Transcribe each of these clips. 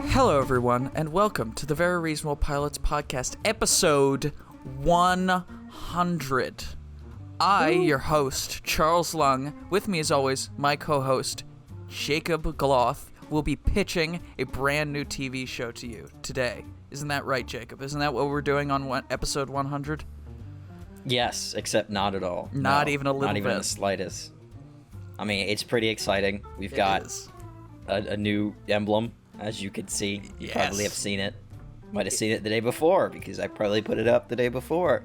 Hello, everyone, and welcome to the Very Reasonable Pilots podcast, episode 100. Your host, Charles Lung, with me as always, my co-host, Jacob Gloth, will be pitching a brand new TV show to you today. Isn't that right, Jacob? Isn't that what we're doing on episode 100? Yes, except not at all. Not even a little bit. Not even the slightest. I mean, it's pretty exciting. We've got a new emblem, as you can see. You probably have seen it. Might have seen it the day before, because I probably put it up the day before.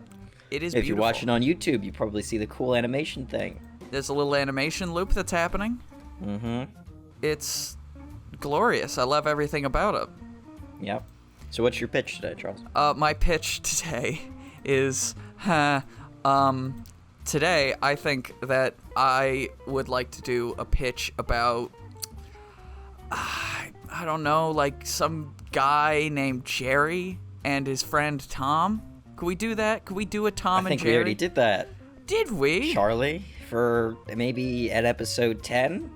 It is If beautiful. you're watching on YouTube, you probably see the cool animation thing. There's a little animation loop that's happening. Mm-hmm. It's glorious. I love everything about it. Yep. So what's your pitch today, Charles? My pitch today is, today I think that I would like to do a pitch about, I don't know, like some guy named Jerry and his friend Tom. Could we do that? Could we do a Tom and Jerry? I think we already did that. Did we? Charlie, for maybe at episode 10?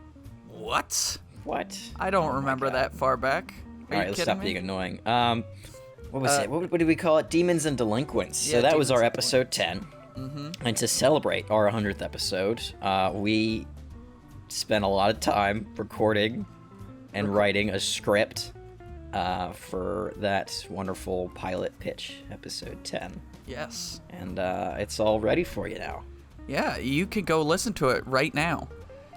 What? What? I don't remember that far back. All right, let's stop being annoying. What was it? What did we call it? Demons and Delinquents. Yeah, So that was our Demons and episode 10. Mm-hmm. And to celebrate our 100th episode, we spent a lot of time recording and writing a script for that wonderful pilot pitch, episode 10. Yes. And it's all ready for you now. Yeah, you can go listen to it right now.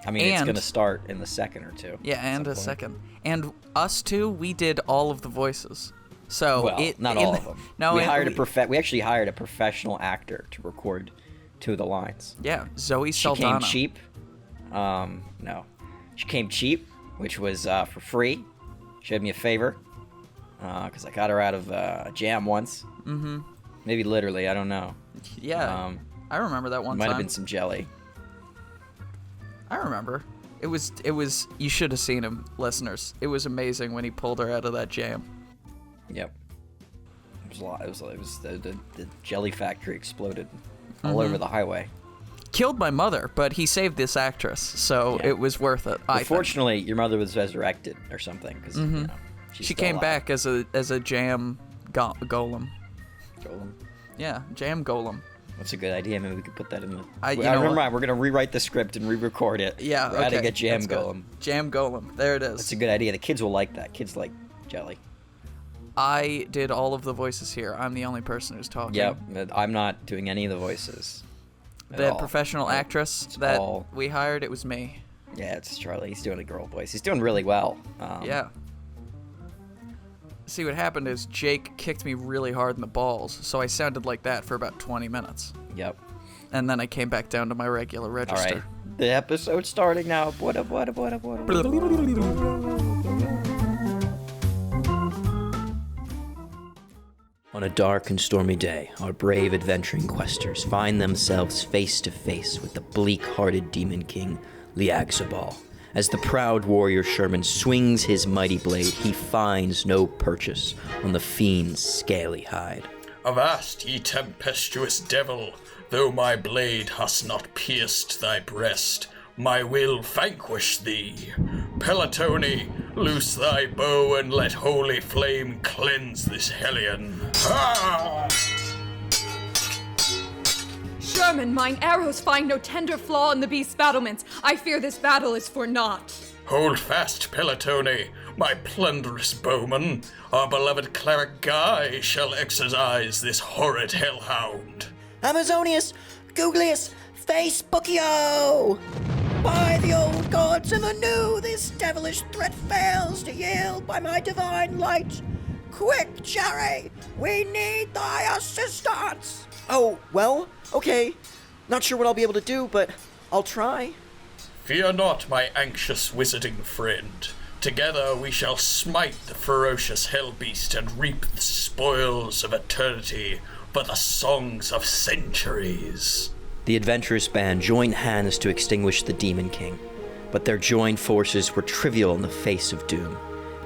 I mean, it's going to start in the second or two. Yeah, and a second. And us two, we did all of the voices. So not all of them. No, we actually hired a professional actor to record 2 of the lines. Yeah, Zoe Saldana. She came cheap. No. She came cheap, which was for free. She did me a favor, because I got her out of a jam once. Mm-hmm. Maybe literally, I don't know. Yeah, I remember that one time. Might have been some jelly. I remember. It was. You should have seen him, listeners. It was amazing when he pulled her out of that jam. Yep. It was a lot. It was the jelly factory exploded all over the highway. Killed my mother, but he saved this actress, so it was worth it. Fortunately, your mother was resurrected or something, because she came back as a jam golem. Golem. Yeah, jam golem. That's a good idea. Maybe we could put that in the. Never mind. We're gonna rewrite the script and re-record it. Yeah, we're adding a jam golem. Jam golem. There it is. That's a good idea. The kids will like that. Kids like jelly. I did all of the voices here. I'm the only person who's talking. Yep, I'm not doing any of the voices. The professional actress that we hired, it was me. Yeah, it's Charlie. He's doing a girl voice. He's doing really well. Yeah. See, what happened is Jake kicked me really hard in the balls, so I sounded like that for about 20 minutes. Yep. And then I came back down to my regular register. All right. The episode's starting now. What up? On a dark and stormy day, our brave adventuring questers find themselves face to face with the bleak-hearted demon king, Liaxabal. As the proud warrior Sherman swings his mighty blade, he finds no purchase on the fiend's scaly hide. Avast, ye tempestuous devil, though my blade has not pierced thy breast, my will vanquish thee. Pelotoni, loose thy bow and let holy flame cleanse this hellion. Ah! Sherman, mine arrows find no tender flaw in the beast's battlements. I fear this battle is for naught. Hold fast, Pelotoni, my plunderous bowman. Our beloved cleric Guy shall exorcise this horrid hellhound. Amazonius, Googlius, Facebookio! By the old gods and the new, this devilish threat fails to yield by my divine light. Quick, Jerry, we need thy assistance! Oh, well, okay. Not sure what I'll be able to do, but I'll try. Fear not, my anxious wizarding friend. Together we shall smite the ferocious hell beast and reap the spoils of eternity for the songs of centuries. The adventurous band joined hands to extinguish the Demon King, but their joined forces were trivial in the face of doom.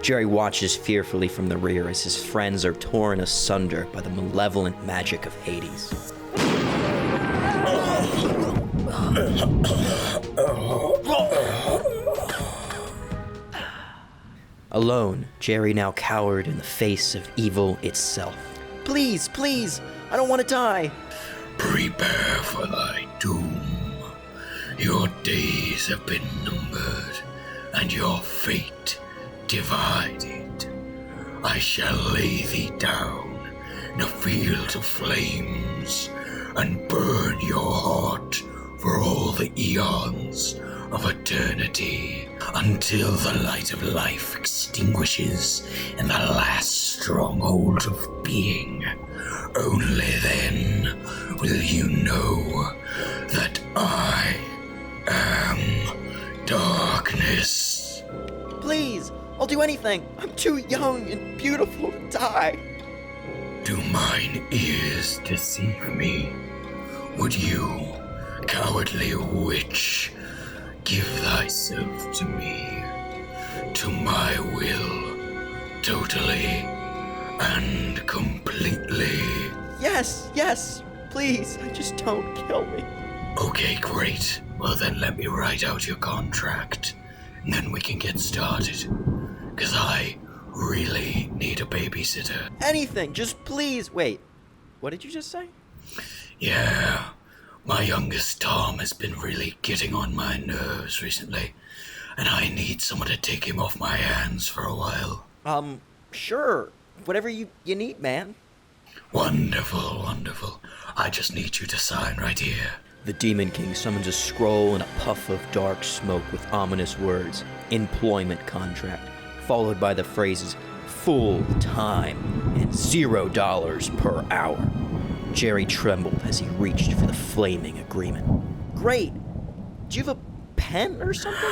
Jerry watches fearfully from the rear as his friends are torn asunder by the malevolent magic of Hades. Alone, Jerry now cowered in the face of evil itself. Please, please, I don't want to die. Prepare for thy doom. Your days have been numbered, and your fate divided. I shall lay thee down in a field of flames, and burn your heart for all the eons of eternity, until the light of life extinguishes in the last stronghold of being. Only then will you know that I am darkness. Please, I'll do anything. I'm too young and beautiful to die. Do mine ears deceive me? Would you, cowardly witch, give thyself to me, to my will, totally and completely? Yes, please, just don't kill me. Okay, great. Well then let me write out your contract, and then we can get started. 'Cause I really need a babysitter. Anything, just please. Wait, what did you just say? Yeah, my youngest Tom has been really getting on my nerves recently, and I need someone to take him off my hands for a while. Sure. Whatever you need, man. Wonderful. I just need you to sign right here. The Demon King summons a scroll and a puff of dark smoke with ominous words, employment contract, followed by the phrases full time and $0 per hour. Jerry trembled as he reached for the flaming agreement. Great. Do you have a pen or something?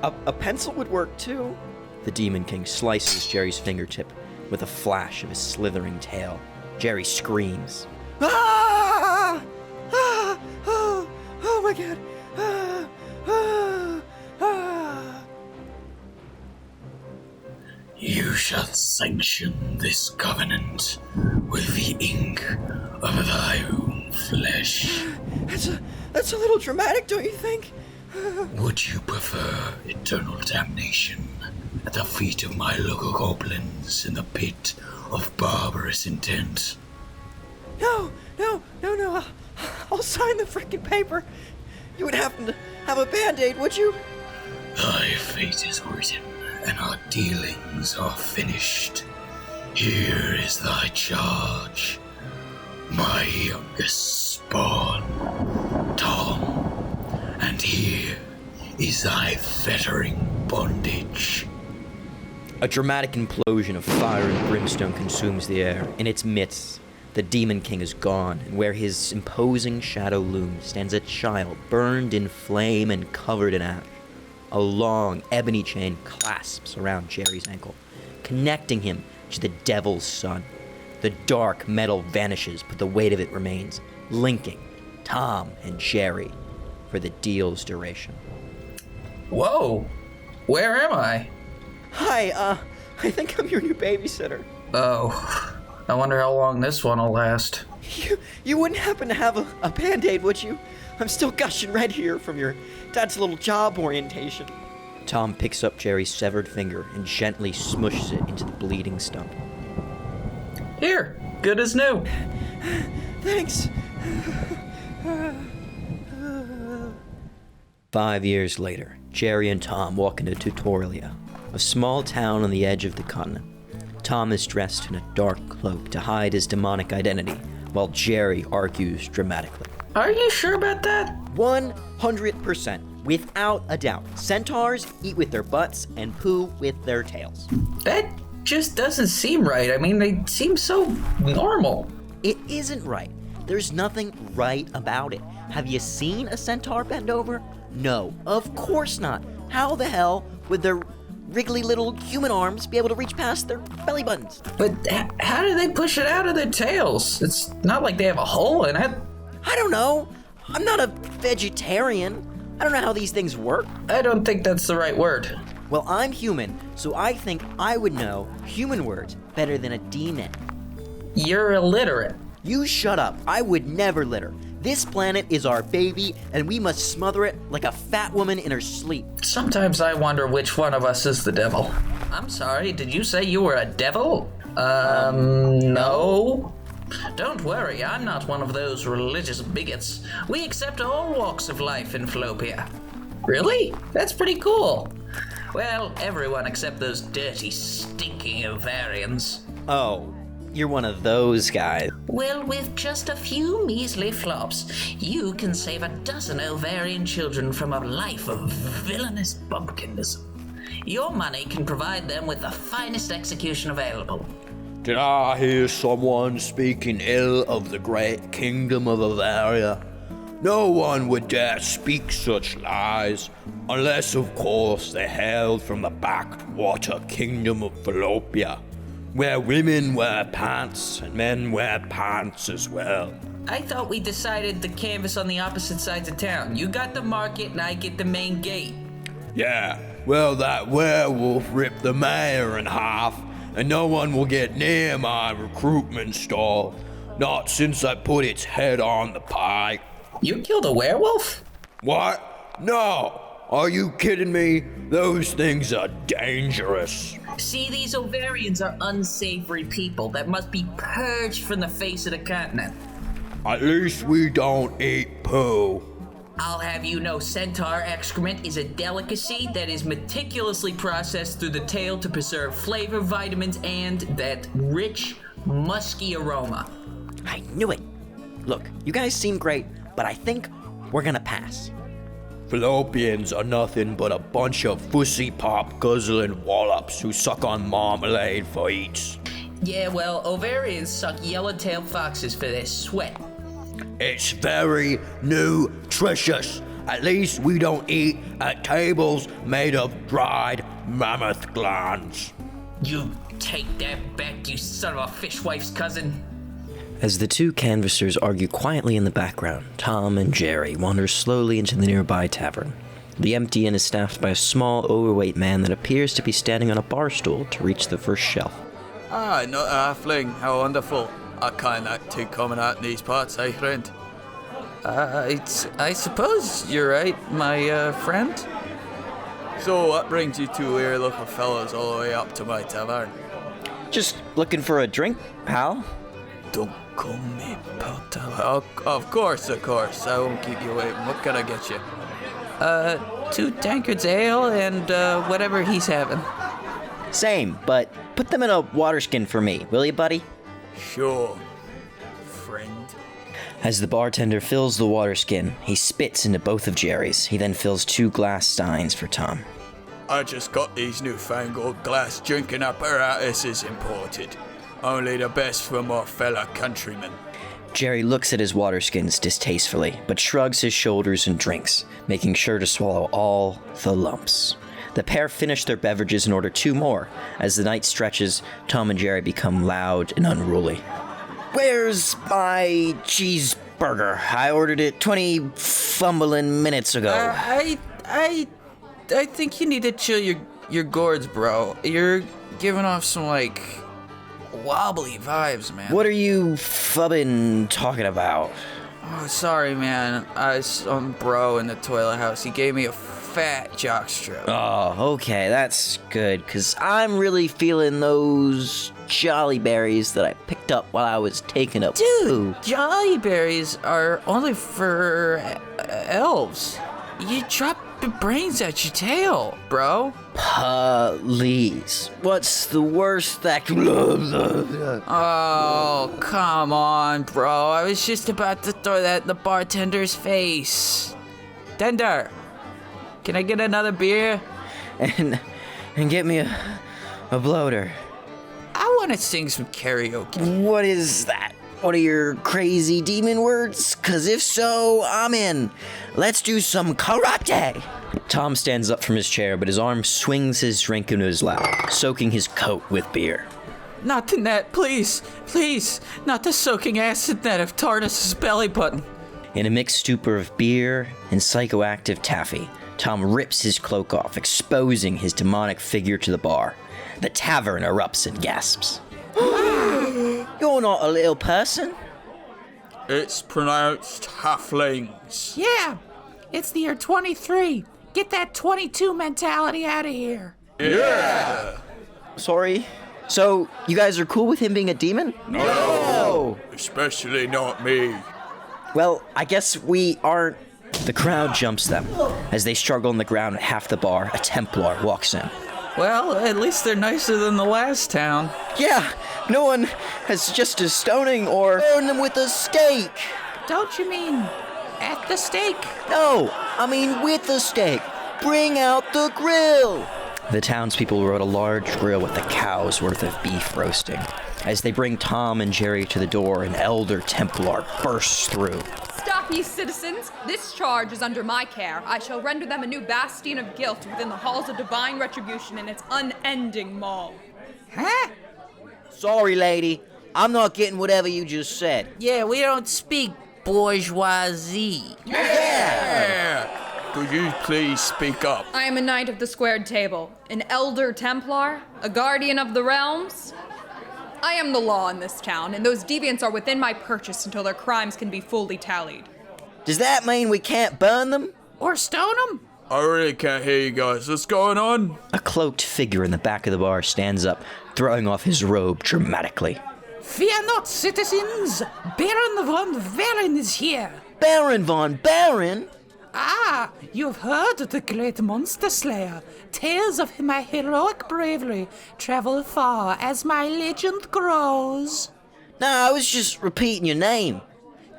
A pencil would work too. The Demon King slices Jerry's fingertip with a flash of his slithering tail. Jerry screams. Ah! Ah! Oh my god. Ah! Ah! Ah! You shall sanction this covenant with the ink of thy own flesh. That's a little dramatic, don't you think? Would you prefer eternal damnation at the feet of my local goblins in the pit of barbarous intent? No. I'll sign the frickin' paper. You would happen to have a band-aid, would you? Thy fate is written, and our dealings are finished. Here is thy charge, my youngest spawn, Tom, and here is thy fettering bondage. A dramatic implosion of fire and brimstone consumes the air. In its midst, the Demon King is gone, and where his imposing shadow looms stands a child burned in flame and covered in ash. A long ebony chain clasps around Jerry's ankle, connecting him to the Devil's Son. The dark metal vanishes, but the weight of it remains, linking Tom and Jerry for the deal's duration. Whoa! Where am I? Hi, I think I'm your new babysitter. Oh, I wonder how long this one will last. You wouldn't happen to have a band-aid, would you? I'm still gushing red here from your dad's little job orientation. Tom picks up Jerry's severed finger and gently smushes it into the bleeding stump. Here, good as new. Thanks. 5 years later, Jerry and Tom walk into Tutorialia, a small town on the edge of the continent. Tom is dressed in a dark cloak to hide his demonic identity, while Jerry argues dramatically. Are you sure about that? 100%, without a doubt. Centaurs eat with their butts and poo with their tails. That just doesn't seem right. I mean, they seem so normal. It isn't right. There's nothing right about it. Have you seen a centaur bend over? No, of course not. How the hell would their wriggly little human arms be able to reach past their belly buttons? But how do they push it out of their tails? It's not like they have a hole in it. I don't know. I'm not a vegetarian. I don't know how these things work. I don't think that's the right word. Well, I'm human, so I think I would know human words better than a demon. You're illiterate. You shut up. I would never litter. This planet is our baby, and we must smother it like a fat woman in her sleep. Sometimes I wonder which one of us is the devil. I'm sorry, did you say you were a devil? No. Don't worry, I'm not one of those religious bigots. We accept all walks of life in Flopia. Really? That's pretty cool. Well, everyone except those dirty, stinking Ovarians. Oh, you're one of those guys. Well, with just a few measly flops, you can save a dozen Ovarian children from a life of villainous bumpkinism. Your money can provide them with the finest execution available. Did I hear someone speaking ill of the great kingdom of Bavaria? No one would dare speak such lies, unless of course they hailed from the backwater kingdom of Falopia, where women wear pants and men wear pants as well. I thought we decided to canvass on the opposite sides of town. You got the market and I get the main gate. Yeah, well, that werewolf ripped the mayor in half, and no one will get near my recruitment stall, not since I put its head on the pike. You killed a werewolf? What? No! Are you kidding me? Those things are dangerous. See, these Ovarians are unsavory people that must be purged from the face of the continent. At least we don't eat poo. I'll have you know centaur excrement is a delicacy that is meticulously processed through the tail to preserve flavor, vitamins, and that rich, musky aroma. I knew it. Look, you guys seem great, but I think we're gonna pass. Fallopians are nothing but a bunch of fussy pop guzzling wallops who suck on marmalade for eats. Yeah, well, Ovarians suck yellow-tailed foxes for their sweat. It's very nutritious. At least we don't eat at tables made of dried mammoth glands. You take that back, you son of a fishwife's cousin. As the two canvassers argue quietly in the background, Tom and Jerry wander slowly into the nearby tavern. The empty inn is staffed by a small, overweight man that appears to be standing on a bar stool to reach the first shelf. Ah, not a halfling. How wonderful. I can't act too common out in these parts, eh, friend? I suppose you're right, my friend. So what brings you two weird looking fellows all the way up to my tavern? Just looking for a drink, pal? Don't call me pal. Oh, of course. I won't keep you waiting. What can I get you? 2 tankards ale and whatever he's having. Same, but put them in a water skin for me, will you, buddy? Sure, friend. As the bartender fills the water skin, he spits into both of Jerry's. He then fills 2 glass steins for Tom. I just got these newfangled glass drinking apparatuses imported. Only the best for my fellow countrymen. Jerry looks at his water skins distastefully, but shrugs his shoulders and drinks, making sure to swallow all the lumps. The pair finish their beverages and order 2 more. As the night stretches, Tom and Jerry become loud and unruly. Where's my cheeseburger? I ordered it 20 fumbling minutes ago. I think you need to chill your gourds, bro. You're giving off some, wobbly vibes, man. What are you fubbing talking about? Oh, sorry, man. I was some bro in the toilet house. He gave me a fat jockstroke. Oh, okay, that's good, because I'm really feeling those jolly berries that I picked up while I was taking a... Dude, jolly berries are only for elves. You drop the brains at your tail, bro. Please. What's the worst that can... Oh, come on, bro. I was just about to throw that in the bartender's face. Tender, can I get another beer? And get me a bloater. I want to sing some karaoke. What is that? What are your crazy demon words? 'Cause if so, I'm in. Let's do some karate. Tom stands up from his chair, but his arm swings his drink into his lap, soaking his coat with beer. Not the net, please. Please. Not the soaking acid net of Tardis's belly button. In a mixed stupor of beer and psychoactive taffy, Tom rips his cloak off, exposing his demonic figure to the bar. The tavern erupts and gasps. You're not a little person. It's pronounced halflings. Yeah, it's the year 23. Get that 22 mentality out of here. Yeah! Sorry. So, you guys are cool with him being a demon? No! Especially not me. Well, I guess we aren't. The crowd jumps them. As they struggle on the ground at half the bar, a Templar walks in. Well, at least they're nicer than the last town. Yeah, no one has suggested stoning or burn them with a stake. Don't you mean at the stake? No, I mean with a stake. Bring out the grill. The townspeople rode a large grill with a cow's worth of beef roasting. As they bring Tom and Jerry to the door, an elder Templar bursts through. Stop, ye citizens! This charge is under my care. I shall render them a new bastion of guilt within the halls of divine retribution in its unending maw. Huh? Sorry, lady. I'm not getting whatever you just said. Yeah, we don't speak bourgeoisie. Yeah! Could you please speak up? I am a knight of the squared table, an elder Templar, a guardian of the realms. I am the law in this town, and those deviants are within my purchase until their crimes can be fully tallied. Does that mean we can't burn them? Or stone them? I really can't hear you guys. What's going on? A cloaked figure in the back of the bar stands up, throwing off his robe dramatically. Fear not, citizens! Baron von Varen is here! Baron von Baron? Ah, you've heard of the great monster slayer. Tales of my heroic bravery travel far as my legend grows. No, I was just repeating your name.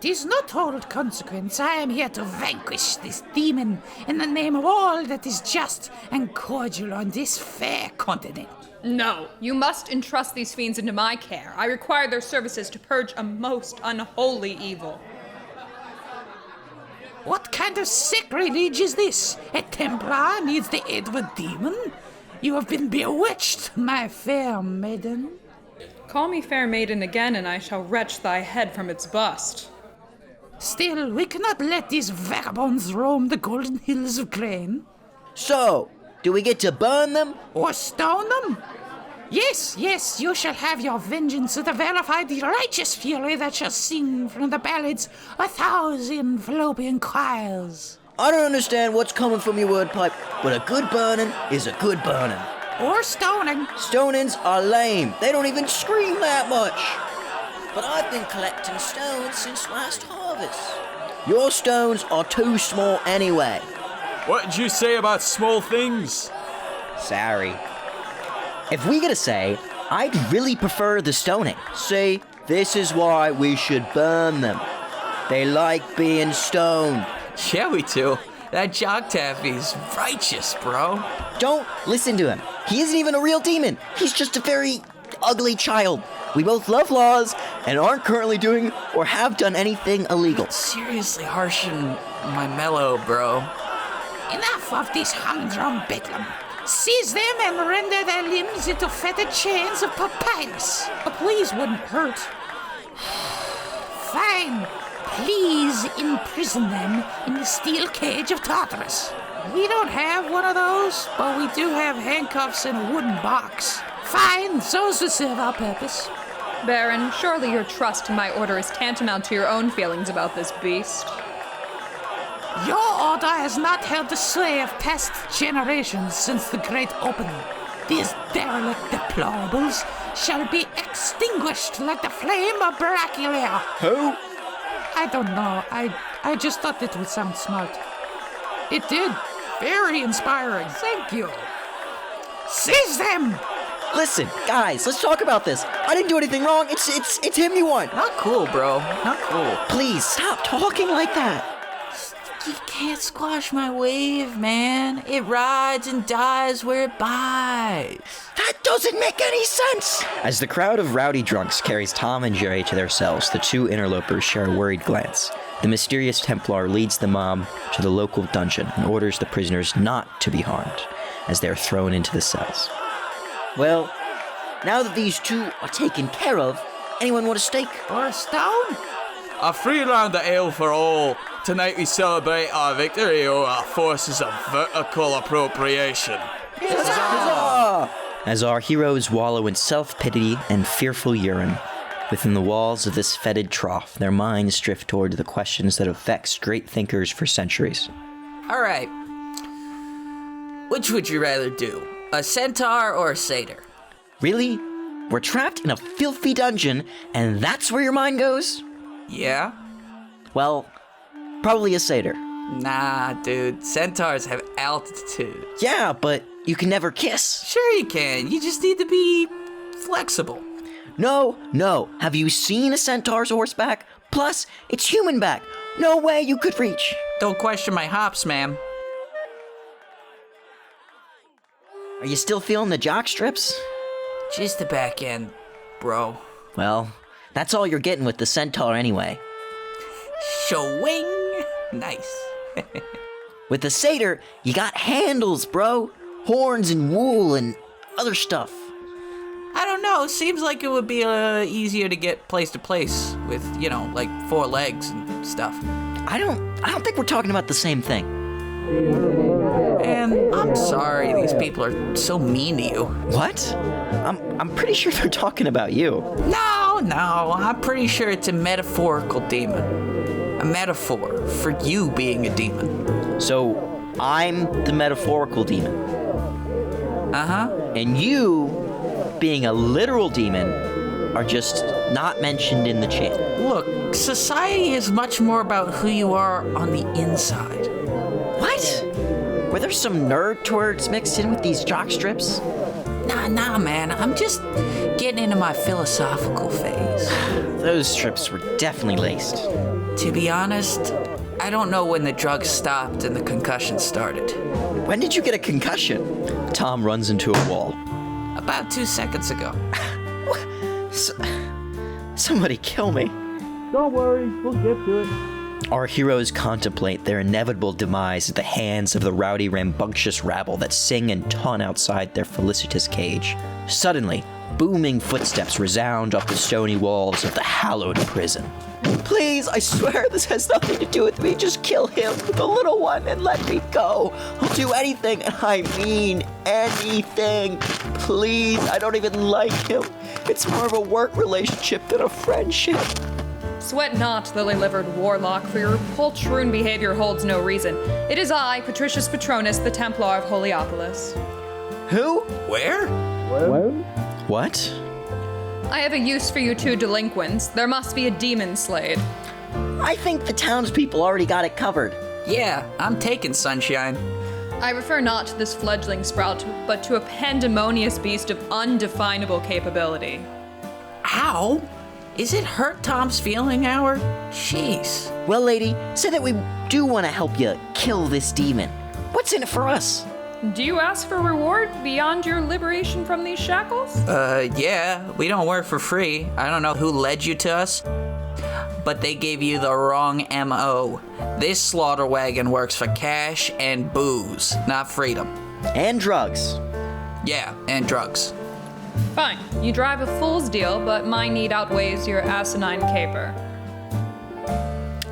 'Tis no total consequence. I am here to vanquish this demon in the name of all that is just and cordial on this fair continent. No, you must entrust these fiends into my care. I require their services to purge a most unholy evil. What kind of sacrilege is this? A Templar needs the aid of a demon? You have been bewitched, my fair maiden. Call me fair maiden again, and I shall wrench thy head from its bust. Still, we cannot let these vagabonds roam the golden hills of grain. So, do we get to burn them? Or stone them? Yes, you shall have your vengeance to verify the righteous fury that shall sing from the ballads 1,000 fallopian choirs. I don't understand what's coming from your wordpipe, but a good burning is a good burning. Or stoning. Stonings are lame. They don't even scream that much. But I've been collecting stones since last harvest. Your stones are too small anyway. What did you say about small things? Sorry. If we get a say, I'd really prefer the stoning. See, this is why we should burn them. They like being stoned. Yeah, we do. That Jog Taffy's righteous, bro. Don't listen to him. He isn't even a real demon. He's just a very ugly child. We both love laws and aren't currently doing or have done anything illegal. Seriously harshing my mellow, bro. Enough of this humdrum bedlam. Seize them and render their limbs into fettered chains of papyrus. A please wouldn't hurt. Fine. Please imprison them in the steel cage of Tartarus. We don't have one of those, but we do have handcuffs and a wooden box. Fine, those will serve our purpose. Baron, surely your trust in my order is tantamount to your own feelings about this beast. Your order has not held the sway of past generations since the Great Opening. These derelict deplorables shall be extinguished like the flame of Braculaire. Who? I don't know. I just thought it would sound smart. It did. Very inspiring. Thank you. Seize them! Listen, guys, let's talk about this. I didn't do anything wrong. It's him you want. Not cool, bro. Not cool. Please, stop talking like that. You can't squash my wave, man. It rides and dies where it buys. That doesn't make any sense. As the crowd of rowdy drunks carries Tom and Jerry to their cells, the two interlopers share a worried glance. The mysterious Templar leads the mob to the local dungeon and orders the prisoners not to be harmed as they are thrown into the cells. Well, now that these two are taken care of, anyone want a steak? Or a stone? A free round of ale for all. Tonight we celebrate our victory over our forces of vertical appropriation. Huzzah! As our heroes wallow in self-pity and fearful urine, Within the walls of this fetid trough, their minds drift toward the questions that have vexed great thinkers for centuries. All right. Which would you rather do? A centaur or a satyr? Really? We're trapped in a filthy dungeon, and that's where your mind goes? Yeah? Well, probably a satyr. Nah, dude. Centaurs have altitude. Yeah, but you can never kiss. Sure you can. You just need to be flexible. No. Have you seen a centaur's horseback? Plus, it's human back. No way you could reach. Don't question my hops, ma'am. Are you still feeling the jock strips? Just the back end, bro. Well, that's all you're getting with the centaur anyway. Showing. Nice. With the satyr, you got handles, bro. Horns and wool and other stuff. I don't know. Seems like it would be easier to get place to place with, like 4 legs and stuff. I don't think we're talking about the same thing. And I'm sorry these people are so mean to you. What? I'm pretty sure they're talking about you. No, I'm pretty sure it's a metaphorical demon. A metaphor for you being a demon. So, I'm the metaphorical demon. Uh-huh. And you, being a literal demon, are just not mentioned in the chant. Look, society is much more about who you are on the inside. What? Were there some nerd twerds mixed in with these jock strips? Nah, man. I'm just getting into my philosophical phase. Those strips were definitely laced. To be honest, I don't know when the drugs stopped and the concussion started. When did you get a concussion? Tom runs into a wall. About 2 seconds ago. Somebody kill me. Don't worry, we'll get to it. Our heroes contemplate their inevitable demise at the hands of the rowdy, rambunctious rabble that sing and taunt outside their felicitous cage. Suddenly, booming footsteps resound off the stony walls of the hallowed prison. Please, I swear this has nothing to do with me. Just kill him, the little one, and let me go. I'll do anything, and I mean anything. Please, I don't even like him. It's more of a work relationship than a friendship. Sweat not, lily-livered warlock, for your poltroon behavior holds no reason. It is I, Patricius Patronus, the Templar of Heliopolis. Who? Where? What? I have a use for you 2 delinquents. There must be a demon slayed. I think the townspeople already got it covered. Yeah, I'm taking Sunshine. I refer not to this fledgling sprout, but to a pandemonious beast of undefinable capability. Ow! Is it hurt Tom's feeling hour? Jeez. Well, lady, say that we do want to help you kill this demon. What's in it for us? Do you ask for reward beyond your liberation from these shackles? Yeah, we don't work for free. I don't know who led you to us, but they gave you the wrong MO. This slaughter wagon works for cash and booze, not freedom. And drugs. Yeah, and drugs. Fine, you drive a fool's deal, but my need outweighs your asinine caper.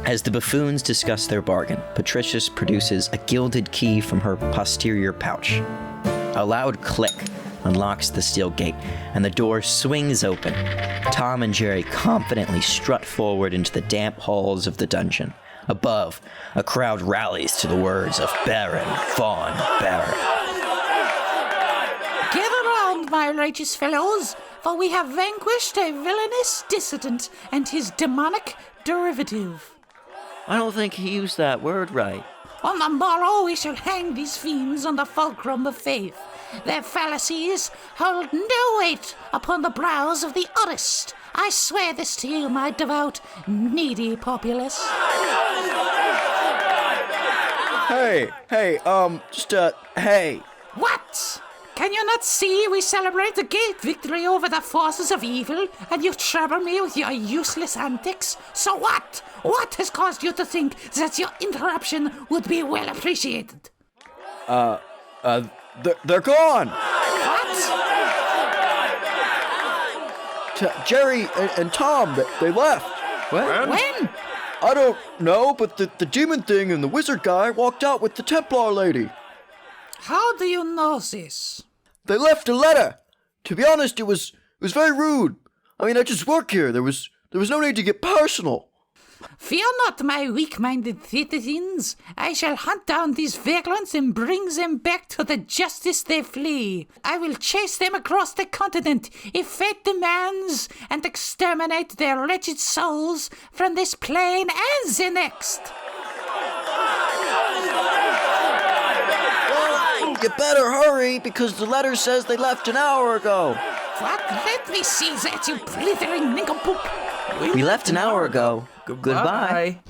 As the buffoons discuss their bargain, Patricius produces a gilded key from her posterior pouch. A loud click unlocks the steel gate, and the door swings open. Tom and Jerry confidently strut forward into the damp halls of the dungeon. Above, a crowd rallies to the words of Baron von Baron. Gather round, my righteous fellows, for we have vanquished a villainous dissident and his demonic derivative. I don't think he used that word right. On the morrow we shall hang these fiends on the fulcrum of faith. Their fallacies hold no weight upon the brows of the honest. I swear this to you, my devout, needy populace. Hey, hey. What? Can you not see we celebrate the great victory over the forces of evil, and you trouble me with your useless antics? So what? What has caused you to think that your interruption would be well appreciated? They're gone. What? Jerry and Tom, they left. When? I don't know, but the demon thing and the wizard guy walked out with the Templar lady. How do you know this? They left a letter. To be honest, it was very rude. I mean, I just work here. There was no need to get personal. Fear not, my weak-minded citizens. I shall hunt down these vagrants and bring them back to the justice they flee. I will chase them across the continent, if fate demands, and exterminate their wretched souls from this plane and the next. Well, you better hurry, because the letter says they left an hour ago. What? Let me see that, you blithering nincompoop. We left an hour ago. Goodbye.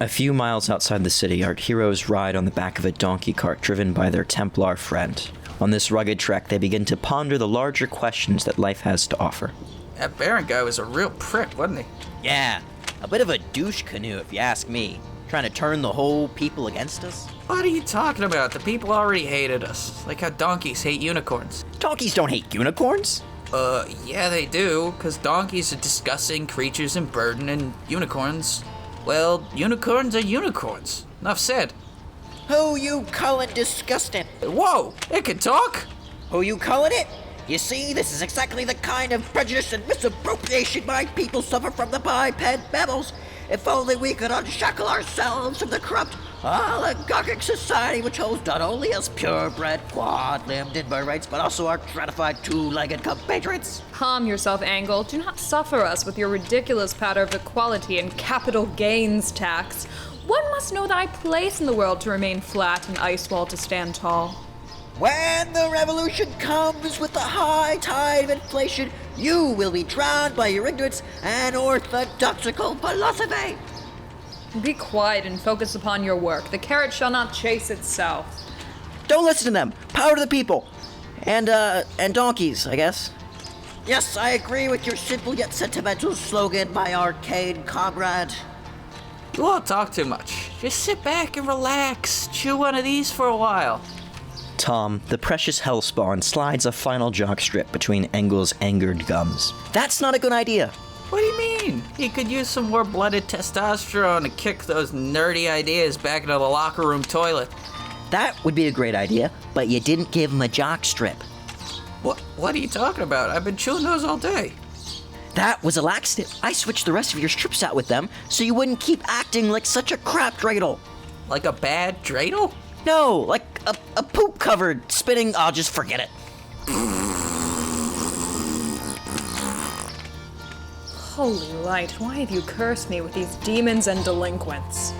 A few miles outside the city, our heroes ride on the back of a donkey cart driven by their Templar friend. On this rugged trek, they begin to ponder the larger questions that life has to offer. That Baron guy was a real prick, wasn't he? Yeah, a bit of a douche canoe, if you ask me. Trying to turn the whole people against us. What are you talking about? The people already hated us. Like how donkeys hate unicorns. Donkeys don't hate unicorns. Yeah, they do, because donkeys are disgusting creatures and burden, and unicorns, well, unicorns are unicorns. Enough said. Who you callin' disgusting? Whoa, it can talk? Who you callin' it? You see, this is exactly the kind of prejudice and misappropriation my people suffer from the biped mammals. If only we could unshackle ourselves from the corrupt, oligarchic society which holds not only us purebred, quad-limbed invertebrates, but also our stratified two-legged compatriots. Calm yourself, Angle. Do not suffer us with your ridiculous patter of equality and capital gains tax. One must know thy place in the world to remain flat and ice wall to stand tall. When the revolution comes with the high tide of inflation, you will be drowned by your ignorance and orthodoxical philosophy. Be quiet and focus upon your work. The carrot shall not chase itself. Don't listen to them. Power to the people. And donkeys, I guess. Yes, I agree with your simple yet sentimental slogan, my arcade comrade. You all talk too much. Just sit back and relax. Chew one of these for a while. Tom, the precious hellspawn, slides a final jockstrip between Engel's angered gums. That's not a good idea. What do you mean? He could use some more blooded testosterone to kick those nerdy ideas back into the locker room toilet. That would be a great idea, but you didn't give him a jockstrip. What are you talking about? I've been chewing those all day. That was a laxative. I switched the rest of your strips out with them so you wouldn't keep acting like such a crap dreidel. Like a bad dreidel? No, like a poop-covered spitting... Oh, just forget it. Holy light, why have you cursed me with these demons and delinquents?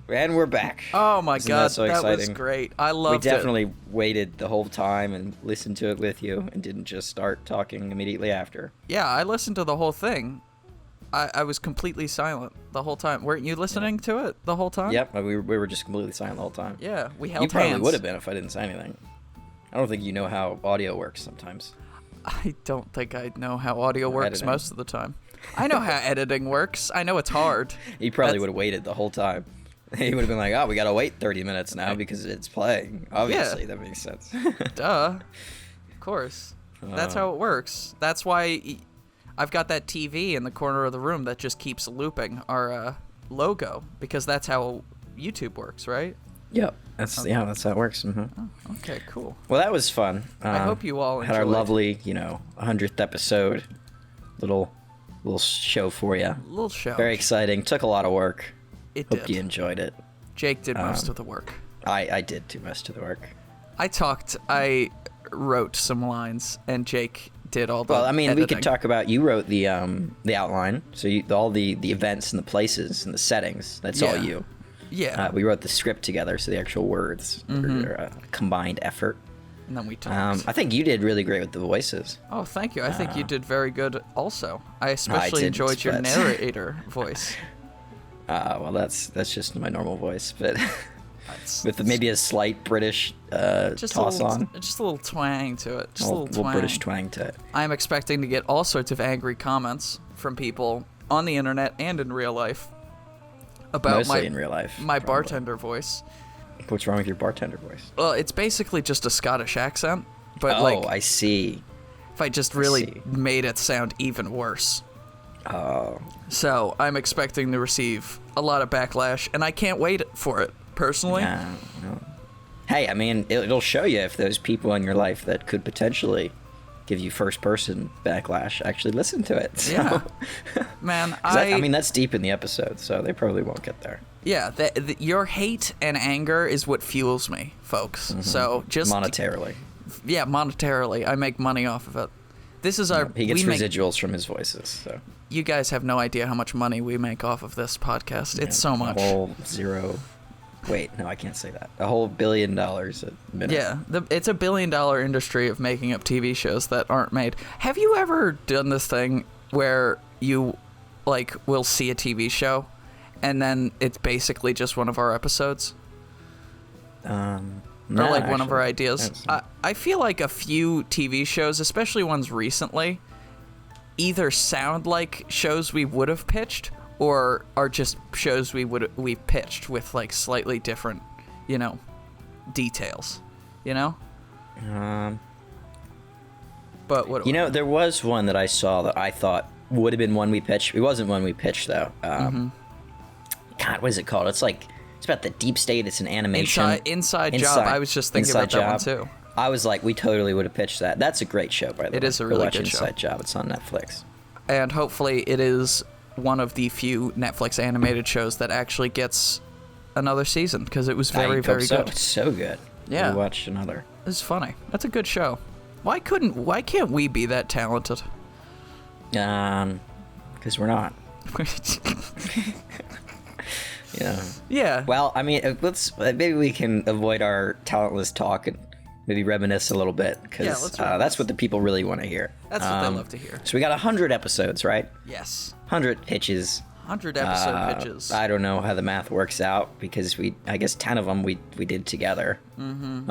And we're back. Oh my Isn't god, that so that was exciting? great. I loved it. We definitely waited the whole time and listened to it with you and didn't just start talking immediately after. Yeah, I listened to the whole thing. I was completely silent the whole time. Weren't you listening to it the whole time? Yep, we were just completely silent the whole time. Yeah, we held You probably hands. would have been if I didn't say anything. I don't think you know how audio works sometimes. I don't think I know how audio works Editing. most of the time. I know how editing works. I know it's hard. He probably would have waited the whole time. He would have been like, oh, we gotta wait 30 minutes now because it's playing. Obviously, Yeah. that makes sense. Duh. Of course. That's how it works. That's why I've got that TV in the corner of the room that just keeps looping our logo, because that's how YouTube works, right? Yep. That's how it works. Mm-hmm. Oh, okay, cool. Well, that was fun. I hope you all had our enjoyed. lovely, 100th episode. Little show for you. Little show. Very exciting. Took a lot of work. It Hope did. you enjoyed it. Jake did most of the work. I did do most of the work. I wrote some lines, and Jake did all the Well, I mean, we editing. could talk about, you wrote the outline, so all the events and the places and the settings, that's all Yeah. you. Yeah. We wrote the script together, so the actual words were a combined effort. And then we talked. I think you did really great with the voices. Oh, thank you. I think you did very good also. I especially didn't, enjoyed your but- narrator voice. Well, that's just my normal voice, but That's- with maybe a slight British just toss a little, on. Just a little twang to it. Just a Little little twang. British twang to it. I'm expecting to get all sorts of angry comments from people on the internet and in real life about Mostly in real life. my probably. bartender voice. What's wrong with your bartender voice? Well, it's basically just a Scottish accent, but I see. if I just really made it sound even worse. Oh. So I'm expecting to receive a lot of backlash, and I can't wait for it, personally. Yeah, no. Hey, I mean, it'll show you if those people in your life that could potentially give you first-person backlash actually listen to it. So. Yeah. Man, I mean, that's deep in the episode, so they probably won't get there. Yeah, your hate and anger is what fuels me, folks. Mm-hmm. So just... Monetarily. Yeah, monetarily. I make money off of it. This is our... He gets residuals from his voices, so... You guys have no idea how much money we make off of this podcast. It's so much. A whole Wait, no, I can't say that. A whole $1 billion a minute. Yeah, it's a $1 billion industry of making up TV shows that aren't made. Have you ever done this thing where you, will see a TV show, and then it's basically just one of our episodes? No, One of our ideas? I feel like a few TV shows, especially ones recently, either sound like shows we would have pitched, or are just shows we pitched with slightly different, details, But what? There was one that I saw that I thought would have been one we pitched. It wasn't one we pitched though. God, what is it called? It's about the deep state. It's an animation. Inside Job. I was just thinking about that one too. I was like, we totally would have pitched that. That's a great show, by the way. It is a really good show. Inside Job. It's on Netflix. And hopefully it is one of the few Netflix animated shows that actually gets another season, because it was very good. It's so good. Yeah. We'll watch another. It's funny. That's a good show. Why can't we be that talented? Because we're not. Yeah. Yeah. Well, I mean, maybe we can avoid our talentless talk and maybe reminisce a little bit, because that's what the people really want to hear. That's what they love to hear. So we got 100 episodes, right? Yes. 100 pitches. 100 episode pitches. I don't know how the math works out, because I guess 10 of them we did together. Mm-hmm.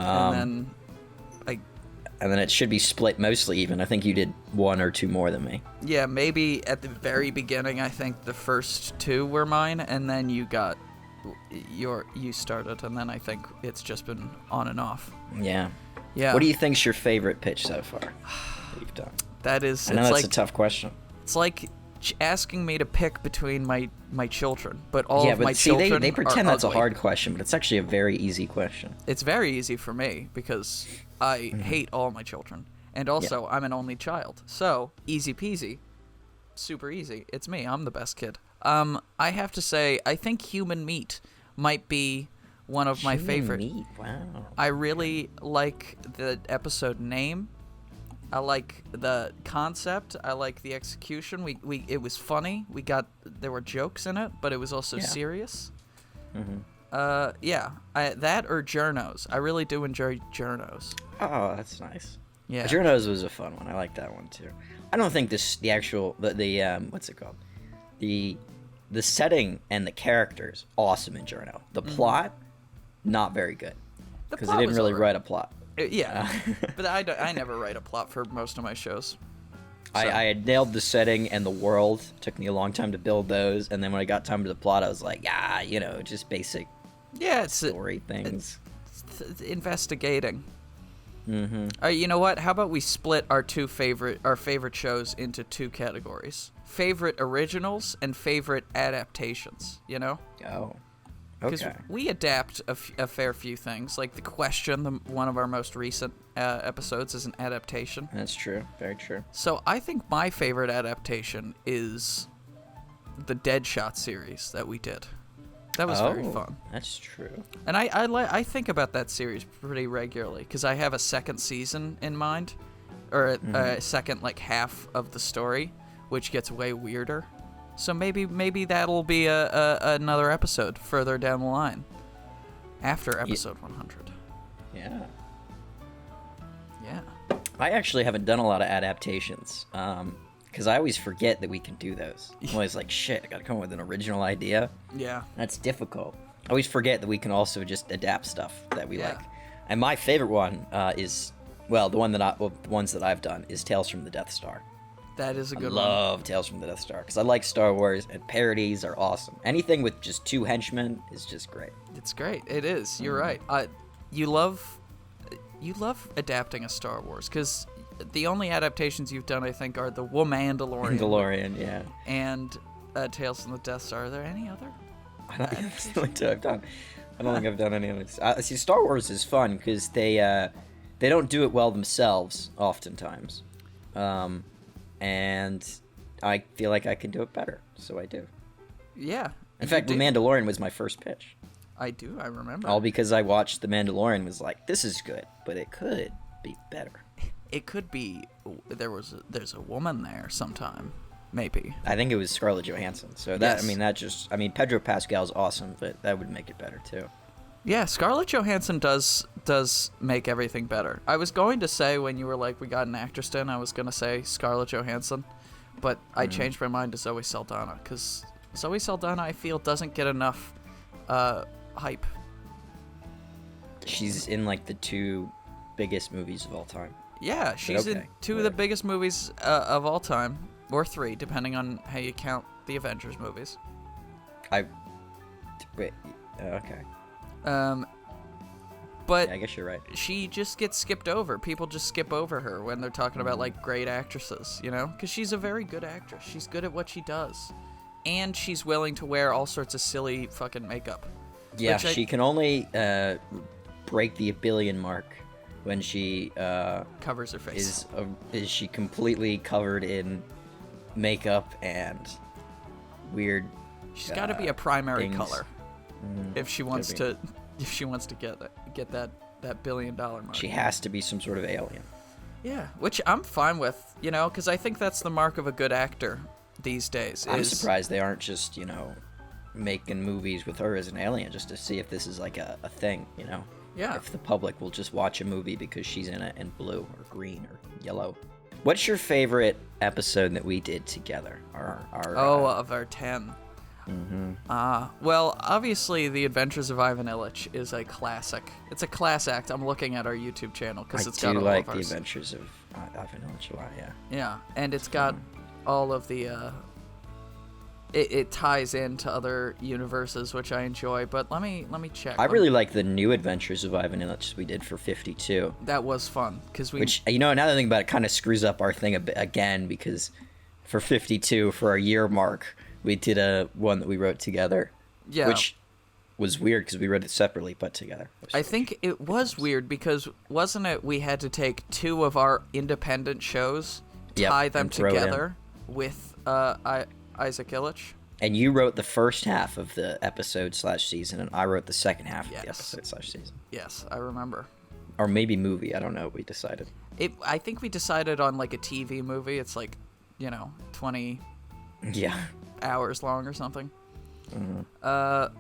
And then it should be split mostly even. I think you did one or two more than me. Yeah, maybe at the very beginning, I think the first two were mine, and then you started, and then I think it's just been on and off. Yeah. Yeah. What do you think's your favorite pitch so far that you've done? I know that's a tough question. It's like asking me to pick between my children, but all of my children they pretend that's ugly. a hard question, but it's actually a very easy question. It's very easy for me, because I hate all my children, and also I'm an only child, so easy peasy, super easy. It's me. I'm the best kid. I have to say, I think Human Meat might be one of my favorite. Human Meat, wow. I really like the episode name. I like the concept. I like the execution. It was funny. There were jokes in it, but it was also serious. Mm-hmm. That or Journos. I really do enjoy Journos. Oh, that's nice. Yeah. Journos was a fun one. I like that one too. I don't think what's it called? The setting and the characters, awesome in Journo. The plot, not very good. Because they didn't really write a plot. But I never write a plot for most of my shows. So. I had nailed the setting and the world. It took me a long time to build those, and then when I got time to the plot, I was like, just basic story things. It's investigating. Mm-hmm. All right, you know what? How about we split our favorite shows into two categories: favorite originals and favorite adaptations. Oh. Because okay. we adapt a fair few things. Like The Question, one of our most recent episodes, is an adaptation. That's true. Very true. So I think my favorite adaptation is the Deadshot series that we did. That was very fun. That's true. And I think about that series pretty regularly, because I have a second season in mind, or a second half of the story, which gets way weirder. So maybe that'll be another episode further down the line, after episode 100. Yeah. Yeah. I actually haven't done a lot of adaptations, because I always forget that we can do those. I'm always like, shit, I gotta come up with an original idea. Yeah. That's difficult. I always forget that we can also just adapt stuff that we like. And my favorite one is, the ones that I've done is Tales from the Death Star. That is a I good one. love Tales from the Death Star because I like Star Wars, and parodies are awesome. Anything with just 2 henchmen is just great. It's great. It is. You're right. You love adapting a Star Wars because the only adaptations you've done, I think, are the Mandalorian. Mandalorian, yeah. And Tales from the Death Star. Are there any other? I don't think that's the only 2 I've done. I don't think I've done any others. See, Star Wars is fun because they don't do it well themselves oftentimes. And I feel like I can do it better, so I do. Yeah. In fact, The Mandalorian was my first pitch. I do. I remember. All because I watched The Mandalorian and was like, this is good, but it could be better. It could be. There's a woman there sometime. Maybe. I think it was Scarlett Johansson. So that, Yes. Pedro Pascal's awesome, but that would make it better too. Yeah, Scarlett Johansson does make everything better. I was going to say when you were like, we got an actress in, I was going to say Scarlett Johansson, but I changed my mind to Zoe Saldana, because Zoe Saldana, I feel, doesn't get enough hype. She's in like the 2 biggest movies of all time. Yeah, she's in 2 of the biggest movies of all time, or 3, depending on how you count the Avengers movies. Okay. But yeah, I guess you're right. She just gets skipped over. People just skip over her when they're talking about like great actresses, you know? Because she's a very good actress. She's good at what she does. And she's willing to wear all sorts of silly fucking makeup. Yeah, she can only break the 1 billion mark when she covers her face. Is she completely covered in makeup and weird She's got to be a primary things. Color if she wants to get that $1 billion mark. She has to be some sort of alien. Yeah, which I'm fine with, you know, because I think that's the mark of a good actor these days. I'm surprised they aren't just, making movies with her as an alien just to see if this is like a thing, Yeah. If the public will just watch a movie because she's in it in blue or green or yellow. What's your favorite episode that we did together? Of our 10. Well, obviously, The Adventures of Ivan Illich is a classic. It's a class act. I'm looking at our YouTube channel because it's got all like of The ours. Adventures of Ivan Illich a lot, yeah. Yeah, and it's got all of the. It ties into other universes, which I enjoy. But let me check. I really like the New Adventures of Ivan Illich we did for 52. That was fun because we. Which now that I think about it, kind of screws up our thing a bit again because for 52 for our year mark. We did one that we wrote together, which was weird because we wrote it separately but together. I think it was weird because wasn't it we had to take 2 of our independent shows, tie them together with Isaac Illich? And you wrote the first half of the episode/season, and I wrote the second half of the episode/season. Yes, I remember. Or maybe movie, I don't know what we decided. I think we decided on like a TV movie. It's like, 20... hours long or something. The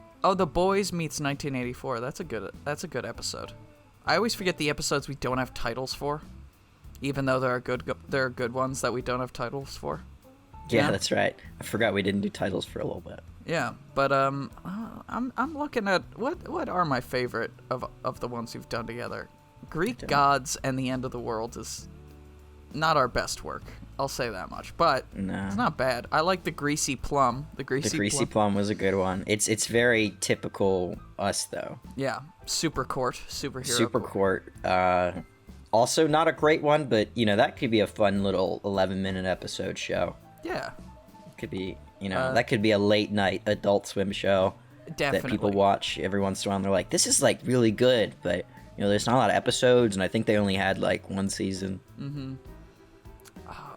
Boys meets 1984. That's a good episode. I always forget the episodes we don't have titles for, even though there are good ones that we don't have titles for. Yeah, that's right. I forgot we didn't do titles for a little bit. Yeah, but I'm looking at what are my favorite of the ones we've done together. Greek Gods and the End of the World is not our best work. I'll say that much, but it's not bad. I like the Greasy Plum. The Greasy Plum was a good one. It's very typical us though. Yeah, superhero. Super Court. Also not a great one, but that could be a fun little 11-minute episode show. Yeah. It could be, that could be a late night Adult Swim show Definitely. that people watch every once in a while. And they're like, this is like really good, but there's not a lot of episodes, and I think they only had like 1 season. Mm-hmm.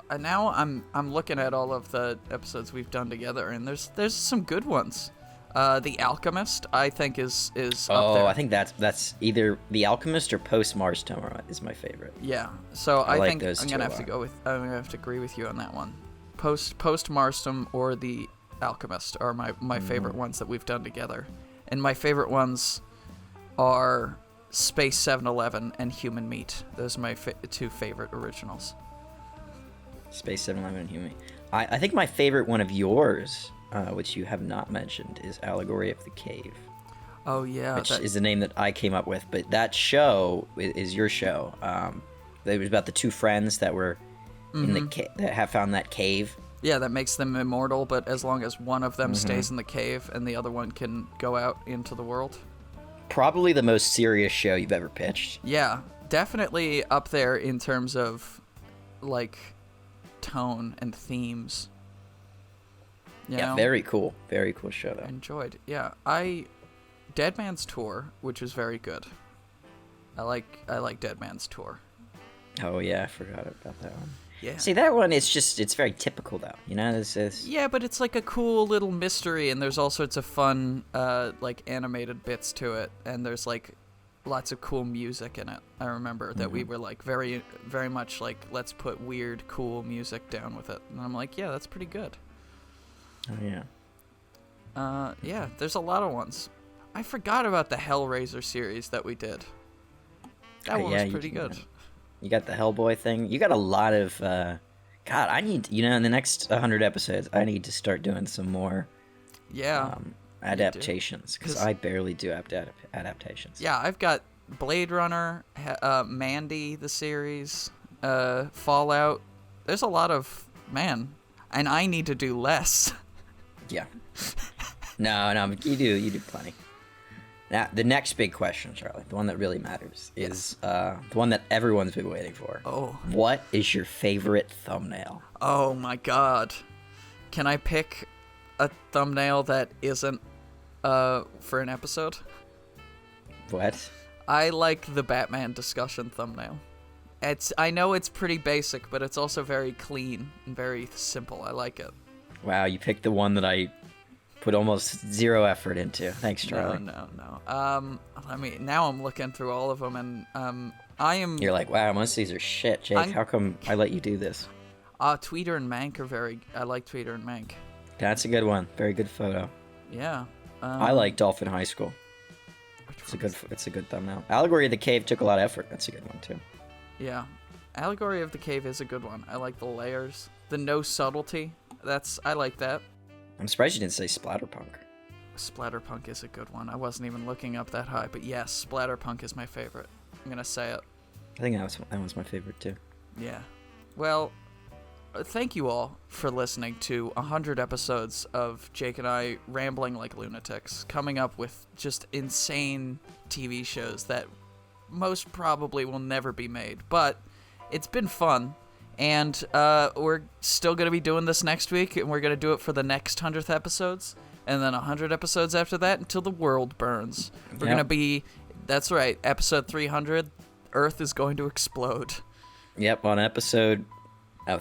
And now I'm looking at all of the episodes we've done together, and there's some good ones. The Alchemist, I think, is up there. I think that's either The Alchemist or Post Mars Tomorrow is my favorite. Yeah, so I like think those I'm gonna two have to go with. I'm gonna have to agree with you on that one. Post Marston or The Alchemist are my favorite ones that we've done together, and my favorite ones are Space 711 and Human Meat. Those are my 2 favorite originals. Space 711 and Human. I think my favorite one of yours, which you have not mentioned, is Allegory of the Cave. Oh, yeah. Which is the name that I came up with. But that show is your show. It was about the 2 friends that were in the that have found that cave. Yeah, that makes them immortal, but as long as one of them stays in the cave and the other one can go out into the world. Probably the most serious show you've ever pitched. Yeah, definitely up there in terms of, like, tone and themes. You know? Very cool. Very cool show, though. Enjoyed. Yeah, Dead Man's Tour, which was very good. I like Dead Man's Tour. Oh, yeah, I forgot about that one. Yeah. See, that one, it's very typical, though. You know, Yeah, but it's like a cool little mystery, and there's all sorts of fun, like, animated bits to it, and there's, like, lots of cool music in it. I remember that we were, like, very, very much like, let's put weird, cool music down with it. And I'm like, yeah, that's pretty good. Oh, yeah. Yeah, there's a lot of ones. I forgot about the Hellraiser series that we did. That one was pretty good. You got the Hellboy thing. You got a lot of, God, I need, in the next 100 episodes, I need to start doing some more adaptations, because I barely do adaptations. Yeah, I've got Blade Runner, Mandy, the series, Fallout. There's a lot of, man, and I need to do less. Yeah. No, you do plenty. Now, the next big question, Charlie, the one that really matters, is the one that everyone's been waiting for. Oh. What is your favorite thumbnail? Oh, my God. Can I pick a thumbnail that isn't for an episode? What? I like the Batman discussion thumbnail. I know it's pretty basic, but it's also very clean and very simple. I like it. Wow, you picked the one that I put almost zero effort into. Thanks, Charlie. No. Now I'm looking through all of them, and I am... You're like, wow, most of these are shit, Jake. How come I let you do this? Tweeter and Mank are I like Tweeter and Mank. That's a good one. Very good photo. Yeah. I like Dolphin High School. It's a good thumbnail. Allegory of the Cave took a lot of effort. That's a good one, too. Yeah. Allegory of the Cave is a good one. I like the layers. The no subtlety. I like that. I'm surprised you didn't say Splatterpunk. Splatterpunk is a good one. I wasn't even looking up that high, but yes, Splatterpunk is my favorite. I'm gonna say it. I think that was my favorite, too. Yeah. Well, thank you all for listening to 100 episodes of Jake and I rambling like lunatics, coming up with just insane TV shows that most probably will never be made. But it's been fun, and we're still going to be doing this next week, and we're going to do it for the next 100th episodes, and then 100 episodes after that until the world burns. We're going to be, that's right, episode 300, Earth is going to explode. Yep, on episode...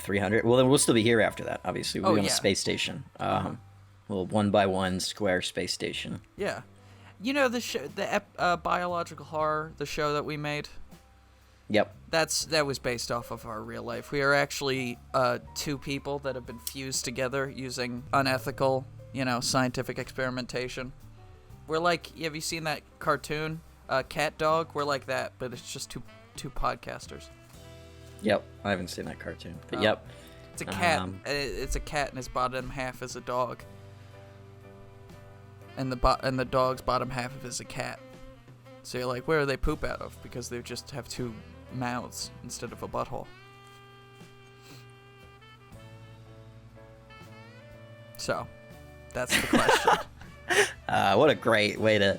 300. Well, then we'll still be here after that, obviously. We'll be on a space station. Well, 1x1 square space station. Yeah. You know the Biological Horror, the show that we made? Yep. That was based off of our real life. We are actually two people that have been fused together using unethical, scientific experimentation. We're like, have you seen that cartoon, Cat Dog? We're like that, but it's just two podcasters. Yep, I haven't seen that cartoon, but yep. It's a cat. It's a cat, and his bottom half is a dog, and the dog's bottom half is a cat. So you're like, where do they poop out of? Because they just have two mouths instead of a butthole. So, that's the question. What a great way to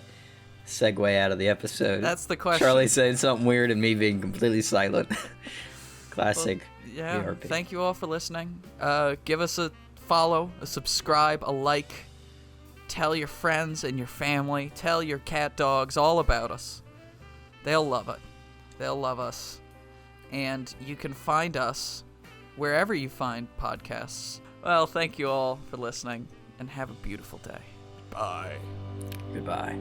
segue out of the episode. That's the question. Charlie saying something weird and me being completely silent. Classic. Well, yeah. VRP. Thank you all for listening. Give us a follow, a subscribe, a like. Tell your friends and your family. Tell your cat dogs all about us. They'll love it. They'll love us. And you can find us wherever you find podcasts. Well, thank you all for listening, and have a beautiful day. Bye. Goodbye.